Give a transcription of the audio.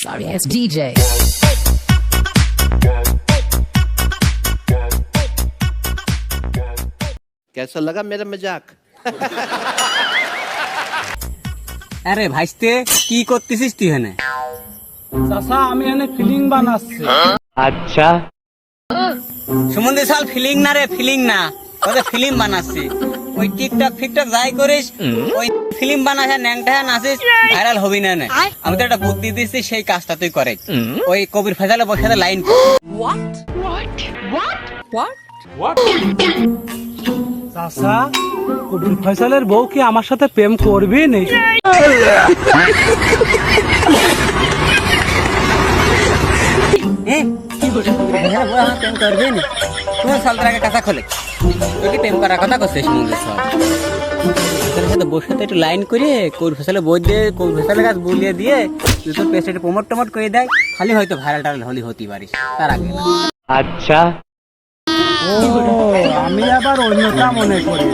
Sorry ass DJ. कैसा लगा मेरा मजाक? আরে ভাইস্তে কি করতেছিস তুই এখানে? চাচা আমি এখানে ফিলিং বানাচ্ছি। সুমন্দি সাল ফিলিং না রে, ফিলিং না, ওকে ফিল্ম বানাচ্ছি। ওই টিকটক ফিকটক যাই করিস, ওই ফিল্ম বানাস আর ন্যাংটা নাচিস, ভাইরাল হবি না। আমি তো একটা বুদ্ধি দিচ্ছি, সেই কাজটা তুই করে। ওই কবির ফেজালে বসে লাইন চাচা কবির ফয়সালের বউ কি আমার সাথে প্রেম করবি নি? প্রেম করবি না? তোমার সালটার আগে কথা খোলে, তুই কি প্রেম করার কথা করছিস? সুমন্দি সাল তোর সাথে বসে তো একটু লাইন করে কবির ফেসালে বই দিয়ে, কবির ফেসালের কাজ বলিয়ে দিয়ে তুই তোর পেজটা একটু প্রমোট টমোট করে দেয়, খালি হয়তো ভাইরাল টাইরাল হলি হতে পারিস, তার আগে না। ও আমি আবার অন্যটা মনে করি।